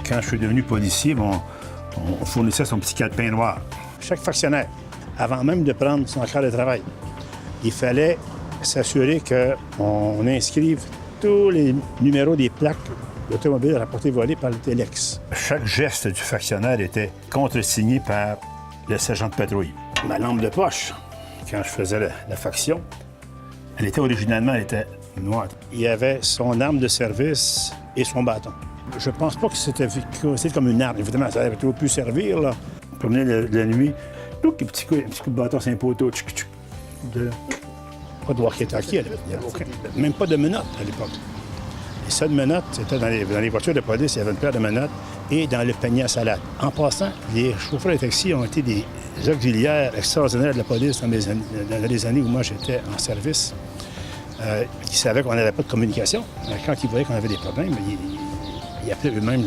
Quand je suis devenu policier, on fournissait son petit calepin noir. Chaque factionnaire, avant même de prendre son quart de travail, il fallait s'assurer qu'on inscrive tous les numéros des plaques d'automobiles rapportés volés par le Télex. Chaque geste du factionnaire était contresigné par le sergent de patrouille. Ma lampe de poche, quand je faisais la faction, originalement noire. Il y avait son arme de service et son bâton. Je pense pas que c'était comme une arme. Évidemment, ça aurait toujours pu servir, là. On promenait la nuit, un petit coup de bâton sur un poteau. Pas de walkie-talkie à l'époque. Même pas de menottes à l'époque. Les seules menottes, c'était dans les voitures de police, il y avait une paire de menottes et dans le panier à salade. En passant, les chauffeurs de taxi ont été des auxiliaires extraordinaires de la police dans les années où moi j'étais en service. Ils savaient qu'on n'avait pas de communication. Quand ils voyaient qu'on avait des problèmes, ils appelaient eux-mêmes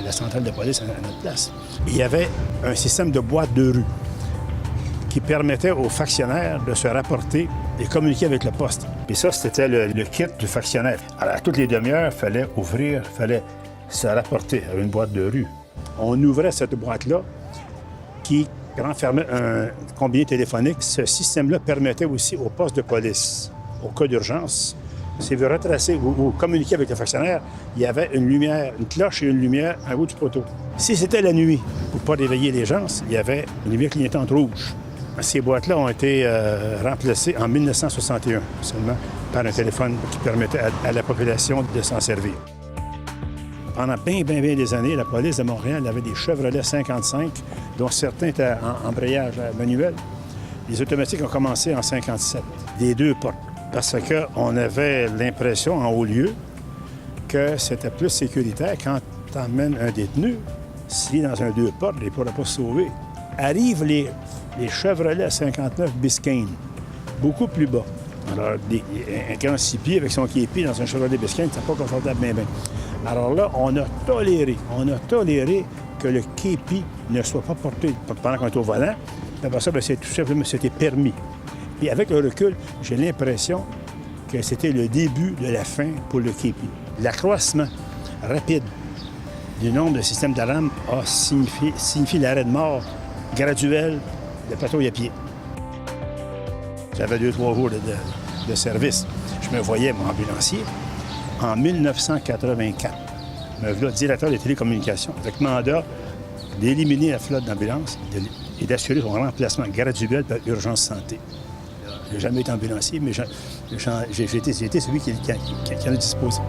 la centrale de police à notre place. Il y avait un système de boîte de rue qui permettait aux factionnaires de se rapporter et communiquer avec le poste. Et ça, c'était le kit du factionnaire. Alors, à toutes les demi-heures, il fallait ouvrir, il fallait se rapporter à une boîte de rue. On ouvrait cette boîte-là qui renfermait un combiné téléphonique. Ce système-là permettait aussi au poste de police, au cas d'urgence, si vous retracez ou communiquer avec le factionnaire, il y avait une lumière, une cloche et une lumière en haut du poteau. Si c'était la nuit, pour ne pas réveiller les gens, il y avait une lumière clignotante rouge. Ces boîtes-là ont été remplacées en 1961 seulement par un téléphone qui permettait à la population de s'en servir. Pendant bien des années, la police de Montréal avait des Chevrolet 55, dont certains étaient en embrayage manuel. Les automatiques ont commencé en 57, des deux portes, parce qu'on avait l'impression en haut lieu que c'était plus sécuritaire quand tu emmènes un détenu. S'il est dans un deux portes, il ne pourra pas se sauver. Arrivent les Chevrolet 59 Biscayne, beaucoup plus bas. Alors, un grand 6 pieds avec son képi dans un Chevrolet Biscayne, c'est pas confortable bien. Alors là, on a toléré que le képi ne soit pas porté pendant qu'on est au volant. Après ça, c'est tout simplement, c'était permis. Et avec le recul, j'ai l'impression que c'était le début de la fin pour le képi. L'accroissement rapide du nombre de systèmes d'alarme a signifié l'arrêt de mort graduel de patrouille à pied. J'avais 2-3 jours de service. Je me voyais, mon ambulancier, en 1984. Me voilà directeur des télécommunications, avec mandat d'éliminer la flotte d'ambulances et d'assurer son remplacement graduel par urgence santé. Je n'ai jamais été ambulancier, mais j'ai été celui qui en a disposé.